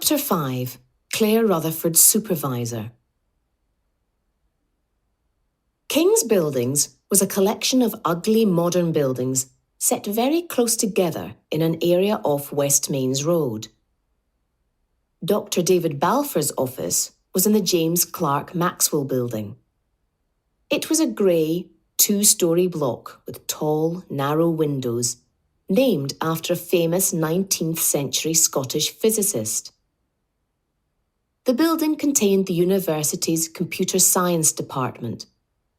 Chapter 5. Claire Rutherford's Supervisor. King's Buildings was a collection of ugly modern buildings set very close together in an area off Westmains Road. Dr. David Balfour's office was in the James Clerk Maxwell Building. It was a grey, two-storey block with tall, narrow windows, named after a famous 19th century Scottish physicist. The building contained the university's computer science department,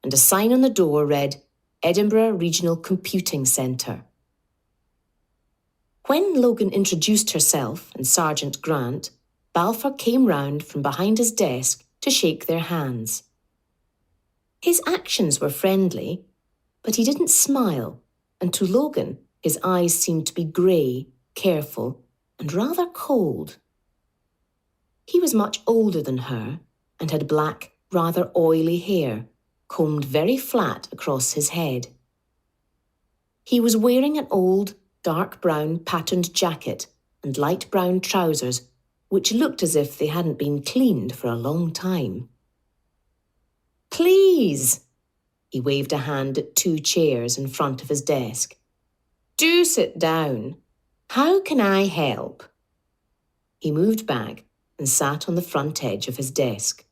and a sign on the door read, Edinburgh Regional Computing Centre. When Logan introduced herself and Sergeant Grant, Balfour came round from behind his desk to shake their hands. His actions were friendly, but he didn't smile, and to Logan, his eyes seemed to be grey, careful, and rather cold. He was much older than her and had black, rather oily hair, combed very flat across his head. He was wearing an old, dark brown patterned jacket and light brown trousers, which looked as if they hadn't been cleaned for a long time. Please, he waved a hand at two chairs in front of his desk. Do sit down. How can I help? He moved back and sat on the front edge of his desk.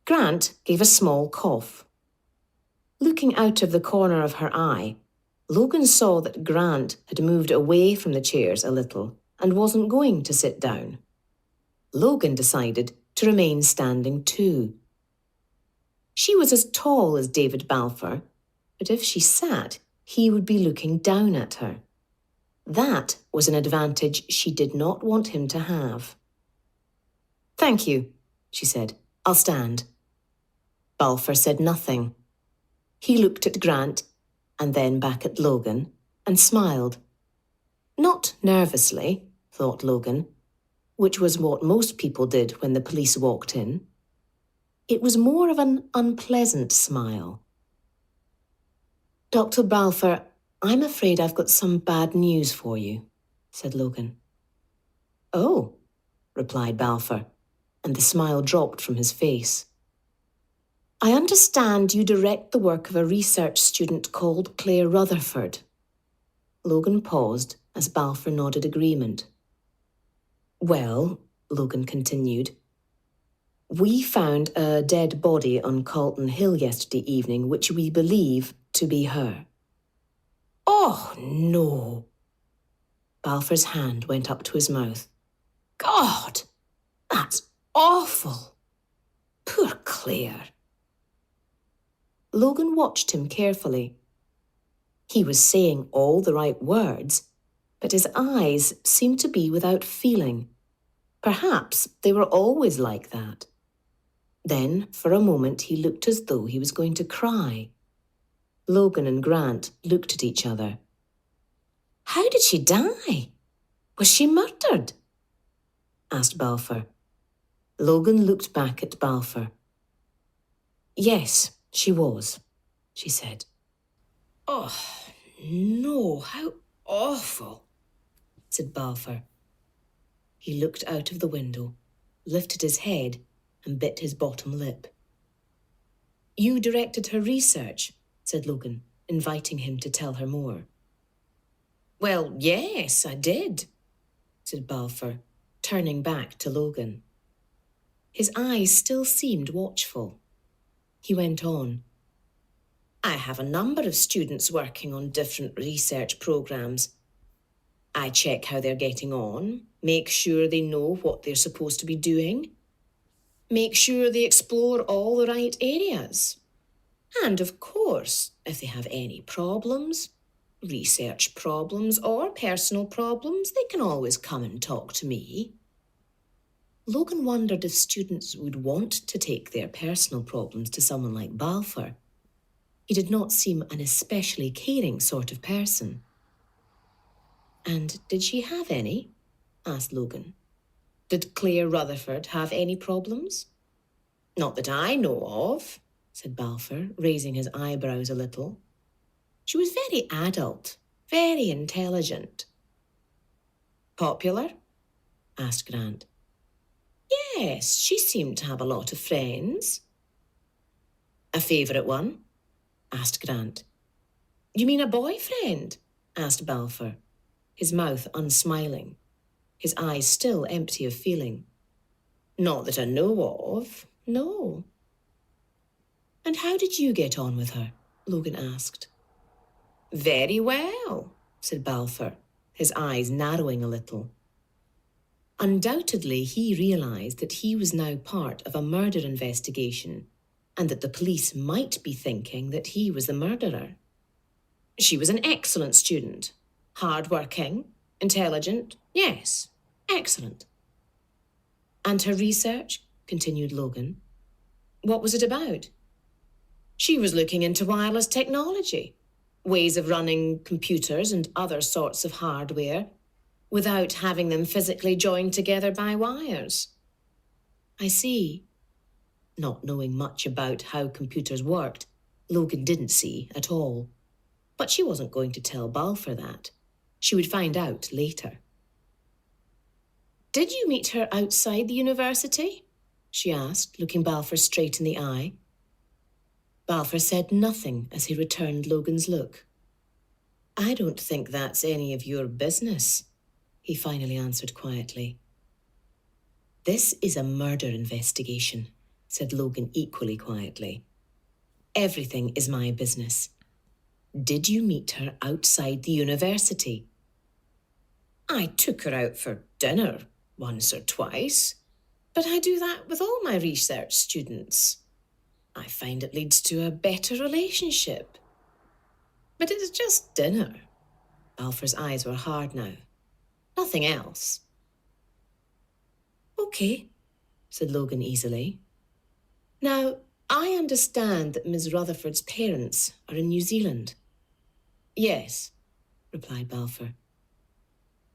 Grant gave a small cough. Looking out of the corner of her eye, Logan saw that Grant had moved away from the chairs a little and wasn't going to sit down. Logan decided to remain standing too. She was as tall as David Balfour, but if she sat, he would be looking down at her. That was an advantage she did not want him to have. Thank you, she said. I'll stand. Balfour said nothing. He looked at Grant and then back at Logan and smiled. Not nervously, thought Logan, which was what most people did when the police walked in. It was more of an unpleasant smile. Dr. Balfour, I'm afraid I've got some bad news for you, said Logan. Oh, replied Balfour, and the smile dropped from his face. I understand you direct the work of a research student called Claire Rutherford. Logan paused as Balfour nodded agreement. Well, Logan continued, we found a dead body on Calton Hill yesterday evening, which we believe to be her. Oh, no. Balfour's hand went up to his mouth. God, that's awful. Poor Claire. Logan watched him carefully. He was saying all the right words, but his eyes seemed to be without feeling. Perhaps they were always like that. Then, for a moment, he looked as though he was going to cry. Logan and Grant looked at each other. How did she die? Was she murdered? Asked Balfour. Logan looked back at Balfour. Yes, she was, she said. Oh, no, how awful, said Balfour. He looked out of the window, lifted his head, and bit his bottom lip. You directed her research, said Logan, inviting him to tell her more. Well, yes, I did, said Balfour, turning back to Logan. His eyes still seemed watchful. He went on. I have a number of students working on different research programs. I check how they're getting on, make sure they know what they're supposed to be doing, make sure they explore all the right areas. And of course, if they have any problems, research problems or personal problems, they can always come and talk to me. Logan wondered if students would want to take their personal problems to someone like Balfour. He did not seem an especially caring sort of person. And did she have any? Asked Logan. Did Claire Rutherford have any problems? Not that I know of, said Balfour, raising his eyebrows a little. She was very adult, very intelligent. Popular? asked Grant. Yes, she seemed to have a lot of friends. A favourite one? Asked Grant. You mean a boyfriend? Asked Balfour, his mouth unsmiling, his eyes still empty of feeling. Not that I know of, no. And how did you get on with her? Logan asked. Very well, said Balfour, his eyes narrowing a little. Undoubtedly, he realised that he was now part of a murder investigation and that the police might be thinking that he was the murderer. She was an excellent student, hard-working, intelligent, yes, excellent. And her research, continued Logan, what was it about? She was looking into wireless technology, ways of running computers and other sorts of hardware without having them physically joined together by wires. I see. Not knowing much about how computers worked, Logan didn't see at all. But she wasn't going to tell Balfour that. She would find out later. Did you meet her outside the university? She asked, looking Balfour straight in the eye. Balfour said nothing as he returned Logan's look. I don't think that's any of your business, he finally answered quietly. This is a murder investigation, said Logan equally quietly. Everything is my business. Did you meet her outside the university? I took her out for dinner once or twice, but I do that with all my research students. I find it leads to a better relationship. But it's just dinner. Balfour's eyes were hard now. Nothing else. Okay, said Logan easily. Now, I understand that Miss Rutherford's parents are in New Zealand. Yes, replied Balfour.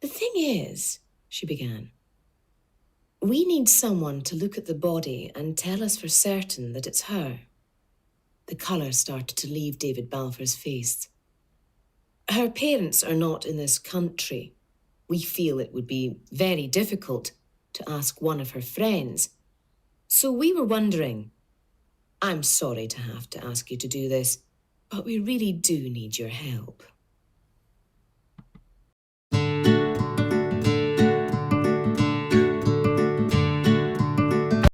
The thing is, she began, we need someone to look at the body and tell us for certain that it's her. The colour started to leave David Balfour's face. Her parents are not in this country. We feel it would be very difficult to ask one of her friends. So we were wondering, I'm sorry to have to ask you to do this, but we really do need your help.